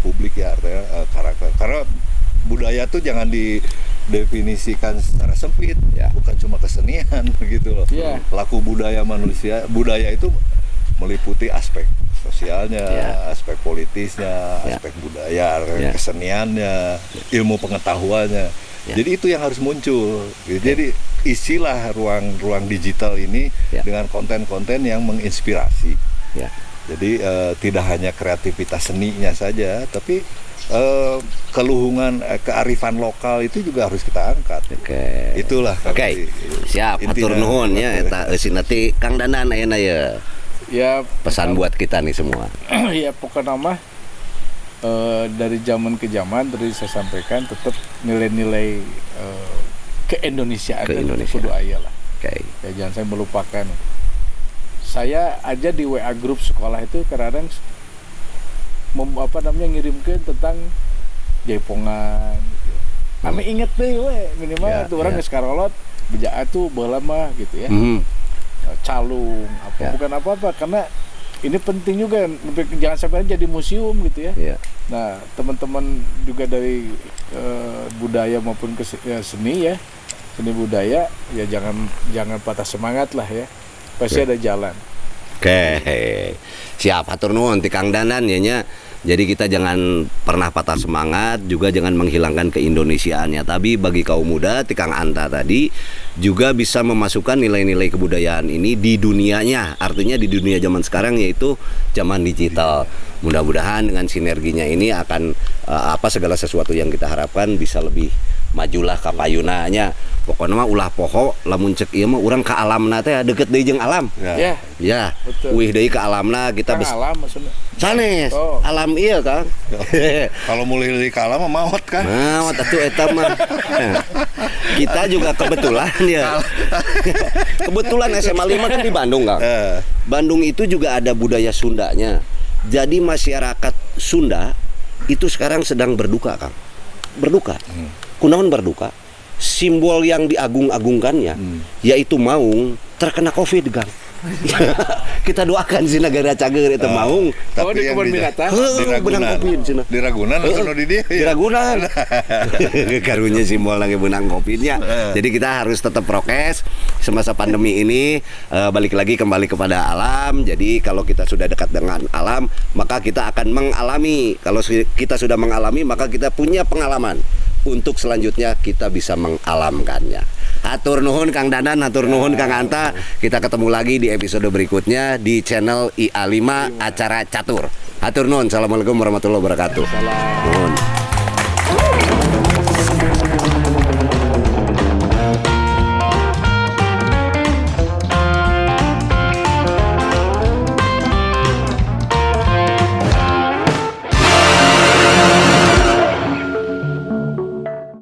publik ya, artinya karakter. Karena budaya tuh jangan didefinisikan secara sempit, bukan cuma kesenian gitu loh. Laku budaya manusia, budaya itu meliputi aspek sosialnya, aspek politisnya, aspek budaya, keseniannya, ilmu pengetahuannya. Jadi itu yang harus muncul. Jadi isilah ruang digital ini dengan konten-konten yang menginspirasi. Jadi tidak hanya kreativitas seninya saja, tapi keluhungan kearifan lokal itu juga harus kita angkat. Itulah. Siap. Hatur nuhun ya eta eusin nanti Kang Dadan ayeuna ya. Ya pesan buat kita nih semua. Ya pokoknya mah dari zaman ke zaman tadi saya sampaikan tetap nilai-nilai keindonesiaan kudu aya lah. Ya jangan saya melupakan. Saya aja di WA grup sekolah itu kadang-kadang ngirimkan tentang jaipongan gitu. Ame inget deh minimal tuh orang geus karolot beja atuh baheula mah gitu ya. Calung bukan apa-apa karena ini penting juga, jangan sampai jadi museum gitu ya. Nah, teman-teman juga dari budaya maupun seni ya, seni budaya ya jangan patah semangat lah ya. Pasti ada jalan. Siap, hatur nuhun ti Kang Dadan ya nya. Jadi kita jangan pernah patah semangat, juga jangan menghilangkan keindonesiaannya. Tapi bagi kaum muda, Kang Anta tadi juga bisa memasukkan nilai-nilai kebudayaan ini di dunianya. Artinya di dunia zaman sekarang yaitu zaman digital. Mudah-mudahan dengan sinerginya ini akan segala sesuatu yang kita harapkan bisa lebih majulah ka payunanya. Pokoknya mah ulah poho lamun cek ieu mah urang ka alamna teh deukeut deui jeung alam. Ya. Wih deui ka alamna kita alam maksudnya. Sanes. Alam ieu Kang. Kalau mulai dari ka alam mah maot kan. Maot atuh eta mah. Kita juga kebetulan ya. Kebetulan SMA 5 kan di Bandung Kang. Bandung itu juga ada budaya Sundanya. Jadi masyarakat Sunda itu sekarang sedang berduka Kang. Berduka. Kunaon berduka? Simbol yang diagung-agungkannya yaitu maung terkena Covid Kang. Kita doakan si negara cager itu maung. Oh, di kebun binatang. Benang kopi di sana. Di Ragunan atau di dia? Di Ragunan. Karunya simbol lagi benang kopinya. Jadi kita harus tetap prokes semasa pandemi ini. Balik lagi kembali kepada alam. Jadi kalau kita sudah dekat dengan alam, maka kita akan mengalami. Kalau kita sudah mengalami, maka kita punya pengalaman. Untuk selanjutnya kita bisa mengalamkannya. Hatur nuhun Kang Dadan, hatur nuhun Kang Anta. Kita ketemu lagi di episode berikutnya di channel IA5 acara Catur. Hatur nuhun. Assalamualaikum warahmatullahi wabarakatuh. Nuhun.